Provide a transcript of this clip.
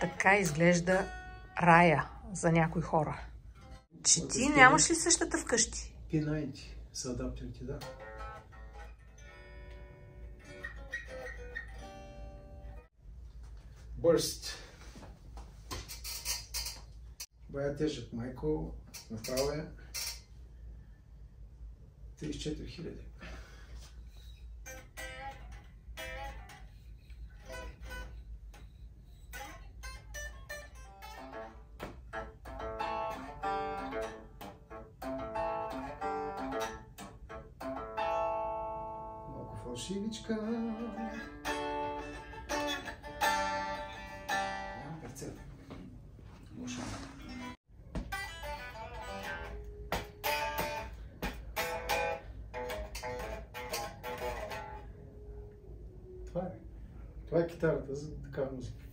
Така изглежда рая за някои хора. Че ти нямаш ли същата вкъщи? P90 с адаптерите, да. Burst. Бая тежък, майко. Направо е 34 000. Малко фалшивичка. Нямам перцета. Лошо. Това е китарата за такава музика.